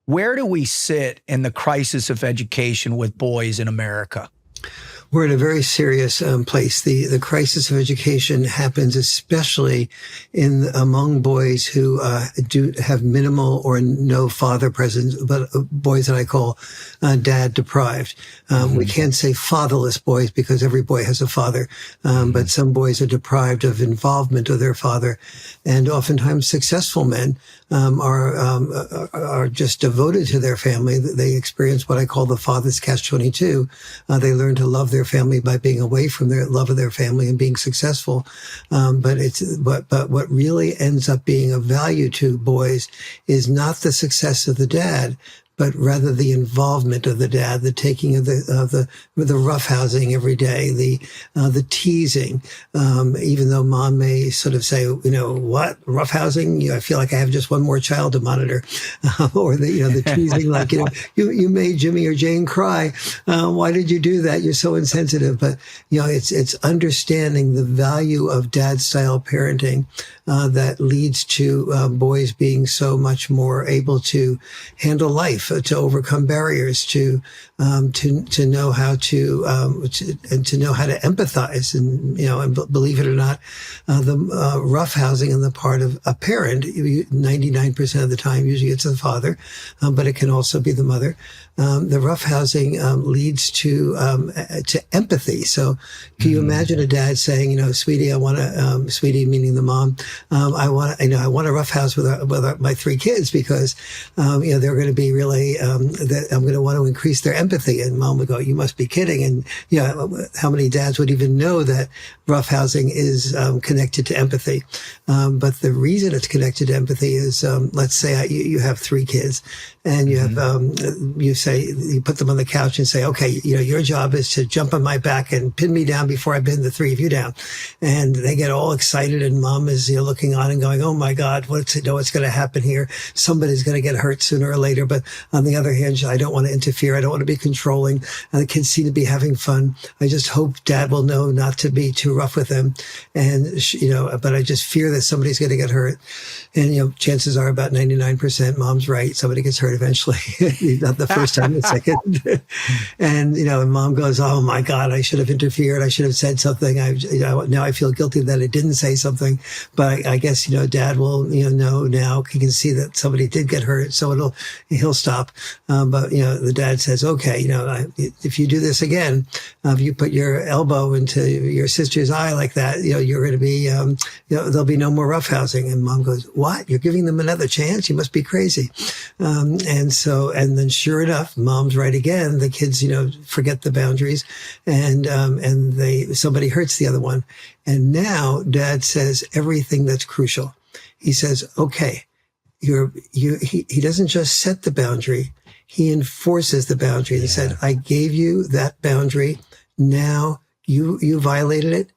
Where do we sit in the crisis of education with boys in America? We're in a very serious place. The crisis of education happens especially among boys who do have minimal or no father presence, but boys that I call dad deprived. We can't say fatherless boys because every boy has a father, but some boys are deprived of involvement of their father, and oftentimes successful men are just devoted to their family. They experience what I call the father's catch-22. They learn to love their family by being away from their love of their family and being successful. But what really ends up being of value to boys is not the success of the dad, but rather the involvement of the dad, the taking of the roughhousing every day, the teasing. Even though mom may sort of say, what, roughhousing? I feel like I have just one more child to monitor, or the teasing, like you made Jimmy or Jane cry. Why did you do that? You're so insensitive. But it's understanding the value of dad style parenting that leads to boys being so much more able to handle life, to overcome barriers, to know how to empathize, and believe it or not, the roughhousing on the part of a parent, 99% of the time, usually it's the father, but it can also be the mother. The roughhousing leads to empathy. So, can you imagine a dad saying, "Sweetie, I want to," sweetie meaning the mom, I want to roughhouse with my three kids because they're going to be really that I'm going to want to increase their empathy. And mom would go, "You must be kidding." And how many dads would even know that roughhousing is connected to empathy? But the reason it's connected to empathy is, let's say you have three kids, and you have you put them on the couch and say, "Okay, your job is to jump on my back and pin me down before I pin the three of you down." And they get all excited, and mom is looking on and going, "Oh my God, what's going to happen here? Somebody's going to get hurt sooner or later." But on the other hand, I don't want to interfere. I don't want to be controlling. And the kids seem to be having fun. I just hope dad will know not to be too rough with them. And but I just fear that somebody's going to get hurt. And chances are about 99% mom's right. Somebody gets hurt eventually, not the first time, the second. And and mom goes, "Oh my God, I should have interfered. I should have said something. Now I feel guilty that I didn't say something." But I guess dad will know now. He can see that somebody did get hurt, so he'll stop. But the dad says, "Okay, if you do this again, if you put your elbow into your sister's eye like that, you're going to be there'll be no more roughhousing." And mom goes, "What? You're giving them another chance? You must be crazy." And then sure enough, mom's right again. The kids, forget the boundaries, and somebody hurts the other one. And now dad says everything that's crucial. He says, "Okay, he doesn't just set the boundary. He enforces the boundary." Yeah. He said, "I gave you that boundary. Now you violated it.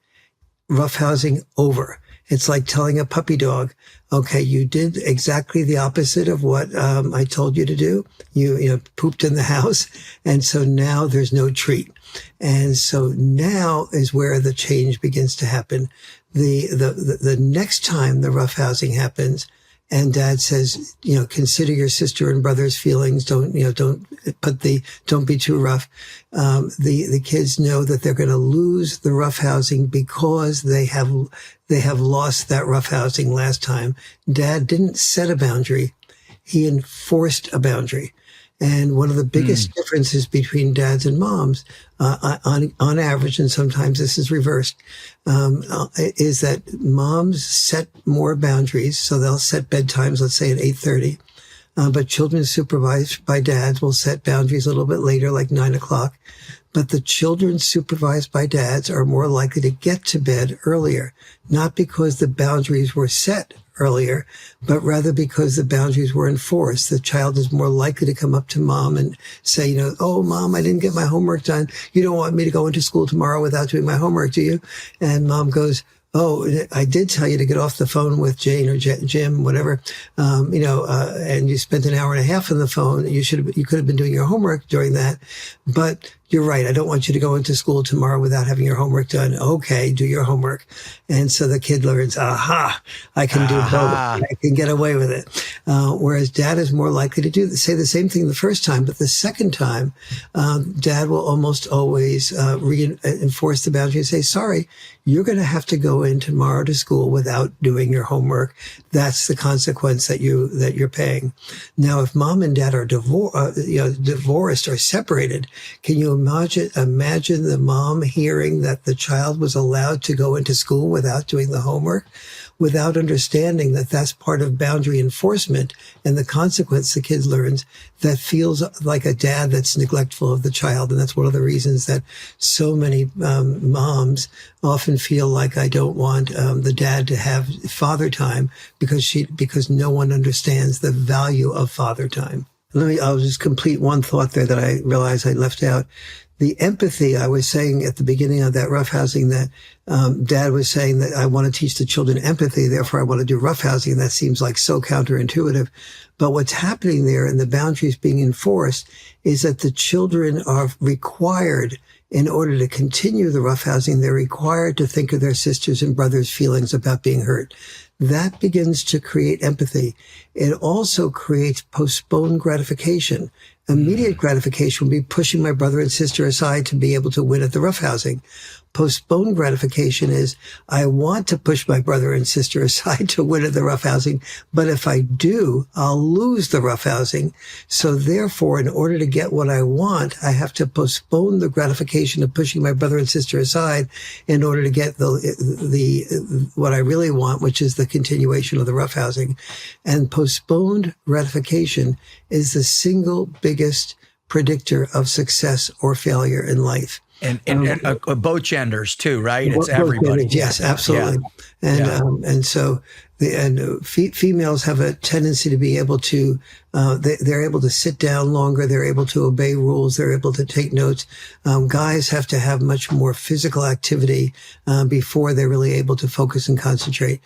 Roughhousing over." It's like telling a puppy dog, "Okay, you did exactly the opposite of what I told you to do. You pooped in the house, and so now there's no treat." And so now is where the change begins to happen. The next time the roughhousing happens, and dad says, consider your sister and brother's feelings. Don't be too rough. The kids know that they're going to lose the roughhousing because they have lost that roughhousing last time. Dad didn't set a boundary. He enforced a boundary. And one of the biggest differences between dads and moms, on average, and sometimes this is reversed, is that moms set more boundaries. So they'll set bedtimes, let's say at 8:30. But children supervised by dads will set boundaries a little bit later, like 9 o'clock. But the children supervised by dads are more likely to get to bed earlier, not because the boundaries were set earlier, but rather because the boundaries were enforced. The child is more likely to come up to mom and say, "Oh, mom, I didn't get my homework done. You don't want me to go into school tomorrow without doing my homework, do you?" And mom goes, "Oh, I did tell you to get off the phone with Jane or Jim, whatever, and you spent an hour and a half on the phone. You could have been doing your homework during that, but you're right. I don't want you to go into school tomorrow without having your homework done. Okay, do your homework. And so the kid learns, aha, I can do both. I can get away with it. Whereas dad is more likely to say the same thing the first time, but the second time, dad will almost always reinforce the boundary and say, sorry, you're going to have to go in tomorrow to school without doing your homework. That's the consequence that you're paying. Now, if mom and dad are divorced or separated, can you imagine the mom hearing that the child was allowed to go into school without doing the homework, without understanding that that's part of boundary enforcement, and the consequence the kid learns that feels like a dad that's neglectful of the child. And that's one of the reasons that so many moms often feel like, I don't want the dad to have father time because no one understands the value of father time. I'll just complete one thought there that I realized I left out. The empathy, I was saying at the beginning of that roughhousing that dad was saying that I want to teach the children empathy, therefore I want to do roughhousing. And that seems like so counterintuitive. But what's happening there and the boundaries being enforced is that the children are required, in order to continue the roughhousing, they're required to think of their sisters and brothers' feelings about being hurt. That begins to create empathy. It also creates postponed gratification. Immediate gratification would be pushing my brother and sister aside to be able to win at the roughhousing. Postponed gratification is, I want to push my brother and sister aside to win at the roughhousing, but if I do, I'll lose the roughhousing. So therefore, in order to get what I want, I have to postpone the gratification of pushing my brother and sister aside in order to get the what I really want, which is the continuation of the roughhousing. And postponed gratification is the single biggest predictor of success or failure in life. And both genders too, right? It's everybody. Yes, absolutely. Yeah. And so females have a tendency to be able to, they're able to sit down longer. They're able to obey rules. They're able to take notes. Guys have to have much more physical activity before they're really able to focus and concentrate.